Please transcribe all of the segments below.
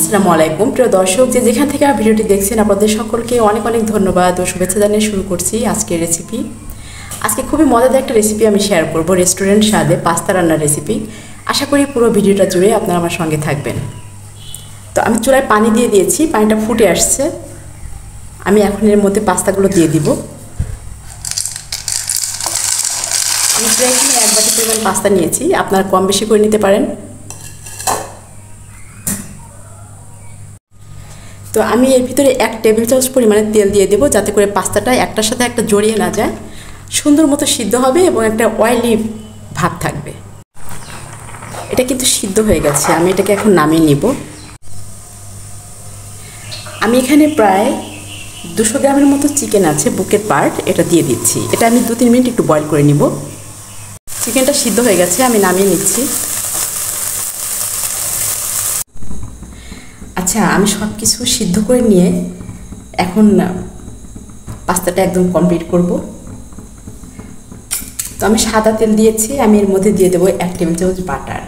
আসসালামু আলাইকুম প্রিয় দর্শক, যেখান থেকে ভিডিওটি দেখছেন আপনাদের সকলকে অনেক অনেক ধন্যবাদ ও শুভেচ্ছা জানিয়ে শুরু করছি আজকের রেসিপি। আজকে খুবই মজাদার একটা রেসিপি আমি শেয়ার করব, রেস্টুরেন্ট স্বাদে পাস্তা রান্নার রেসিপি। আশা করি পুরো ভিডিওটা জুড়ে আপনারা আমার সঙ্গে থাকবেন। তো আমি চুলায় পানি দিয়ে দিয়েছি, পানিটা ফুটে আসছে। আমি এখন এর মধ্যে পাস্তাগুলো দিয়ে দিব। আমি প্রায় এখানে 1 বাটি পরিমাণ পাস্তা নিয়েছি, আপনারা কম বেশি করে নিতে পারেন। তো আমি এর ভিতরে 1 টেবিল চামচ পরিমাণে তেল দিয়ে দেবো, যাতে করে পাস্তাটা একটার সাথে একটা জড়িয়ে না যায়, সুন্দর মতো সিদ্ধ হবে এবং একটা অয়েলি ভাব থাকবে। এটা কিন্তু সিদ্ধ হয়ে গেছে, আমি এটাকে এখন নামিয়ে নিব। আমি এখানে প্রায় 200 গ্রামের মতো চিকেন আছে, বুকের পার্ট, এটা দিয়ে দিচ্ছি। এটা আমি 2-3 মিনিট একটু বয়েল করে নিব। চিকেনটা সিদ্ধ হয়ে গেছে, আমি নামিয়ে নিচ্ছি। আচ্ছা, আমি সব কিছু সিদ্ধ করে নিয়ে এখন পাস্তাটা একদম কমপ্লিট করব। তো আমি সাদা তেল দিয়েছি, আমি এর মধ্যে দিয়ে দেবো 1 টেবিল চামচ বাটার।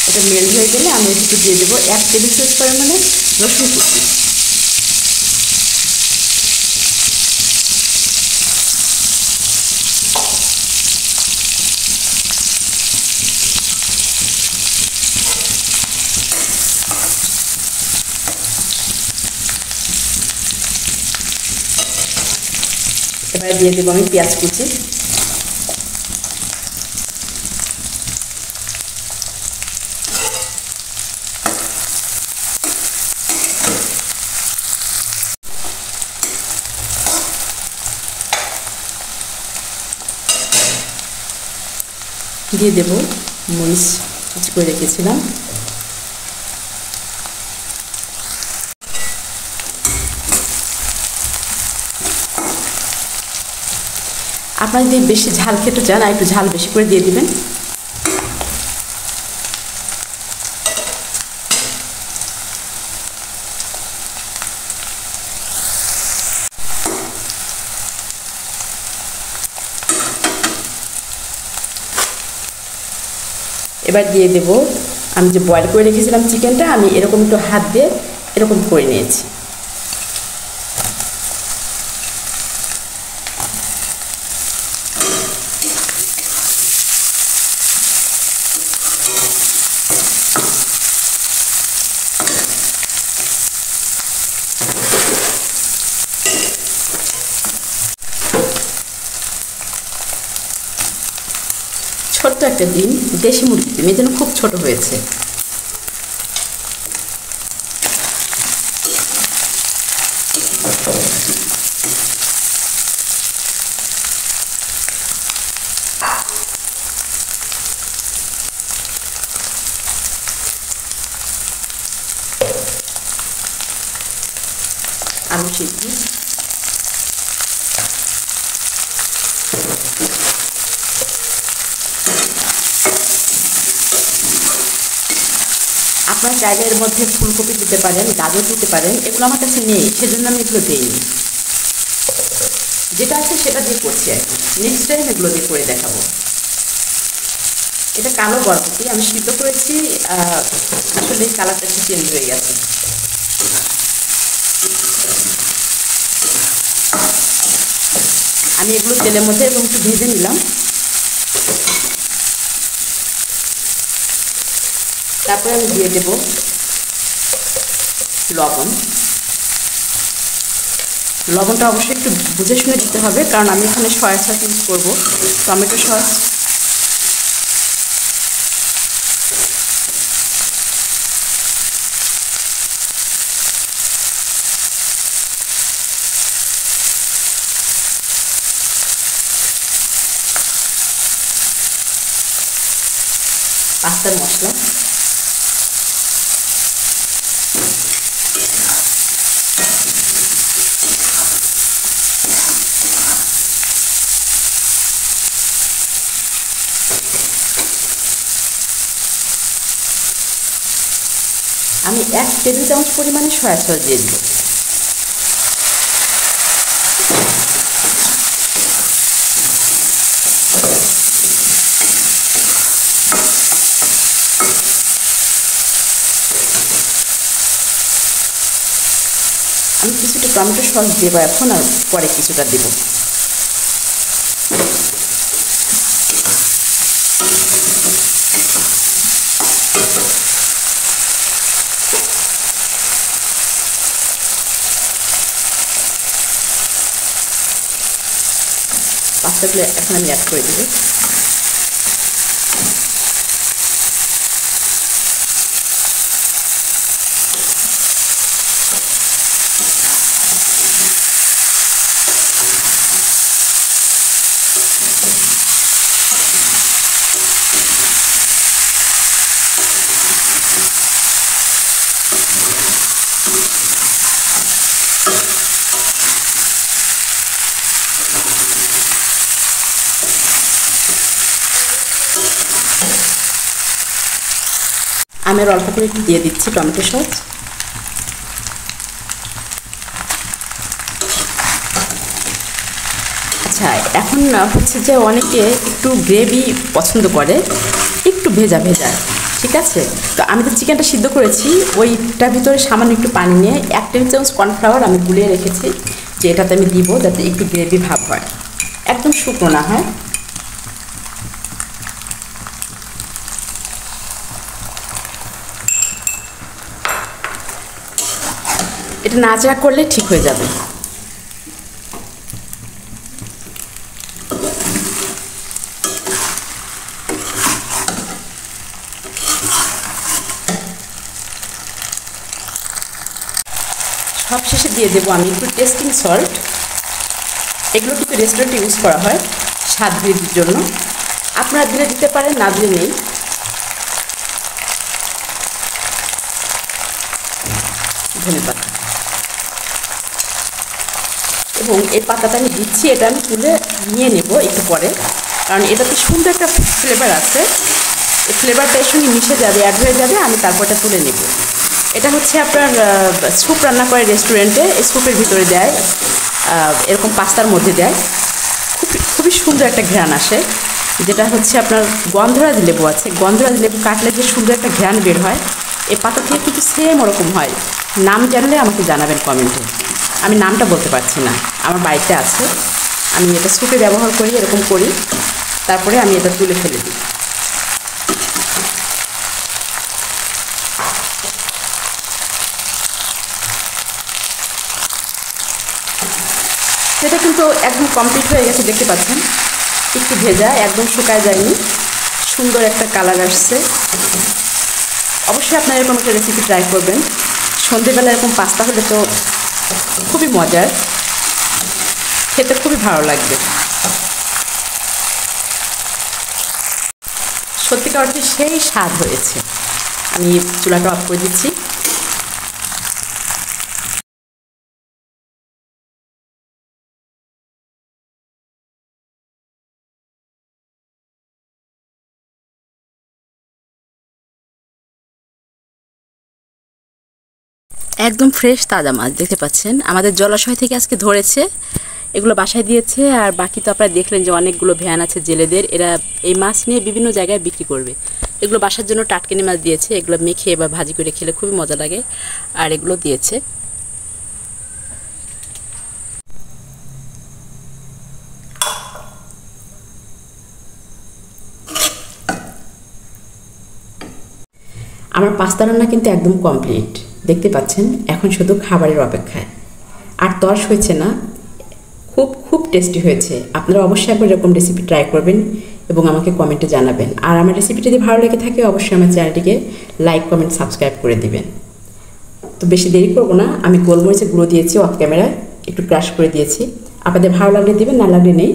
এটা মেল্ট হয়ে গেলে আমি একটু দিয়ে দেবো 1 টেবিল চামচ পরিমাণে রসুন কুচি। এবারে দিয়ে দেবো আমি পেঁয়াজ কুচি। দিয়ে দেবো মরিচ কুচি করে রেখেছিলাম। আপনারা যদি বেশি ঝাল খেতে চান আর একটু ঝাল বেশি করে দিয়ে দিবেন। এবার দিয়ে দেব আমি যে বয়েল করে রেখেছিলাম চিকেনটা, আমি এরকম একটু হাত দিয়ে এরকম করে নিয়েছি। ছোট্ট একটা ডিম, দেশি মুরগির ডিম, এই জন্য খুব ছোট হয়েছে। আলু সিদ্ধ, আপনার চাইলে এর মধ্যে ফুলকপি দিতে পারেন, গাজর দিতে পারেন, এগুলো আমার কাছে নেই, সেজন্য আমি এগুলো দিইনি। যেটা আছে সেটা দিয়ে করছি আর কি। নেক্সট টাইম এগুলো দিয়ে করে দেখাবো। এটা কালো বরবটি, আমি সিদ্ধ করেছি, আসলে কালারটা একটু চেঞ্জ হয়ে গেছে। আমি এগুলো তেলের মধ্যে এবং একটু ভেজে নিলাম। তারপরে আমি দিয়ে দেব লবণ। লবণটা অবশ্যই একটু বুঝে শুনে দিতে হবে, কারণ আমি এখানে সয়া সস ইউজ করবো, টমেটো সস। পাস্তার মশলা, আমি 1 টেবিল চামচ পরিমাণে সয়া সস দিয়ে দিব। আমি কিছুটা টমেটো সস দেব এখন, আর পরে কিছুটা দেব। পাস্তাগুলো এখন আমি অ্যাড করে দেব। আমি আর অল্প করে একটু দিয়ে দিচ্ছি টমেটো সস। আচ্ছা, এখন হচ্ছে যে অনেকে একটু গ্রেভি পছন্দ করে, একটু ভেজা ভেজা, ঠিক আছে? তো আমি তো চিকেনটা সিদ্ধ করেছি, ওইটার ভিতরে সামান্য একটু পানি নিয়ে 1 টেবিল চামচ কর্নফ্লাওয়ার আমি গুলিয়ে রেখেছি, যে এটাতে আমি দিব যাতে একটু গ্রেভি ভাব হয়, একদম শুকনো না হয়। এটা নাড়াচাড়া করলে ঠিক হয়ে যাবে। সবশেষে দিয়ে দেবো আমি একটু টেস্টিং সল্ট। এগুলো কিন্তু রেস্টুরেন্টে ইউজ করা হয় স্বাদ বৃদ্ধির জন্য, আপনারা দিলে দিতে পারেন, না দিলে নেই। ধন্যবাদ। এবং এই পাতাটা আমি দিচ্ছি, এটা আমি তুলে নিয়ে নেব একটু পরে, কারণ এটাতে সুন্দর একটা ফ্লেভার আছে। এই ফ্লেভারটা এর সঙ্গে মিশে যাবে, অ্যাড হয়ে যাবে, আমি তারপরটা তুলে নেব। এটা হচ্ছে আপনার স্যুপ রান্না করে রেস্টুরেন্টে, এই স্যুপের ভিতরে দেয়, এরকম পাস্তার মধ্যে দেয়, খুবই সুন্দর একটা ঘ্রাণ আসে, যেটা হচ্ছে আপনার গন্ধরাজ লেবু আছে, গন্ধরাজ লেবু কাটলে যে সুন্দর একটা ঘ্রাণ বের হয়, এই পাতা থেকে কিন্তু সেম ওরকম হয়। নাম জানলে আমাকে জানাবেন কমেন্টে, আমি নামটা বলতে পারছি না, আমার বাড়িতে আছে, আমি এটা স্যুপে ব্যবহার করি, এরকম করি, তারপরে আমি এটা তুলে ফেলে দিই। সেটা কিন্তু একদম কমপ্লিট হয়ে গেছে, দেখতে পাচ্ছেন, একটু ভেজা, একদম শুকায় যায়নি, সুন্দর একটা কালার আসছে। অবশ্যই আপনারা এরকম একটা রেসিপি ট্রাই করবেন। সন্ধেবেলা এরকম পাস্তা হলে তো খুবই মজার, খেতে খুবই ভালো লাগবে। সত্যিকার অর্থে সেই স্বাদ হয়েছে। আমি চুলাটা অফ করে দিচ্ছি। একদম ফ্রেশ তাজা মাছ, দেখতে পাচ্ছেন, আমাদের জলাশয় থেকে আজকে ধরেছে, এগুলো বাসায় দিয়েছে। আর বাকি তো আপনারা দেখলেন যে অনেকগুলো ভ্যান আছে জেলেদের, এরা এই মাছ নিয়ে বিভিন্ন জায়গায় বিক্রি করবে। এগুলো বাসার জন্য টাটকিনি মাছ দিয়েছে, এগুলো মেখে বা ভাজি করে খেলে খুবই মজা লাগে, আর এগুলো দিয়েছে। আমার পাস্তা রান্না কিন্তু একদম কমপ্লিট, দেখতে পাচ্ছেন, এখন শুধু খাবারের অপেক্ষায়। আর তর্স হয়েছে না, খুব টেস্টি হয়েছে। আপনারা অবশ্যই একবার এরকম রেসিপি ট্রাই করবেন এবং আমাকে কমেন্টে জানাবেন। আর আমার রেসিপি যদি ভালো লেগে থাকে অবশ্যই আমার চ্যানেলটিকে লাইক, কমেন্ট, সাবস্ক্রাইব করে দিবেন। তো বেশি দেরি করবো না, আমি গোলমরিচের গুঁড়ো দিয়েছি অফ ক্যামেরায়, একটু ক্রাশ করে দিয়েছি, আপনাদের ভালো লাগলে দিবেন, না লাগলে নেই।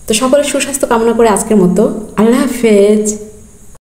তো সকলের সুস্বাস্থ্য কামনা করে আজকের মতো আল্লাহ হাফেজ।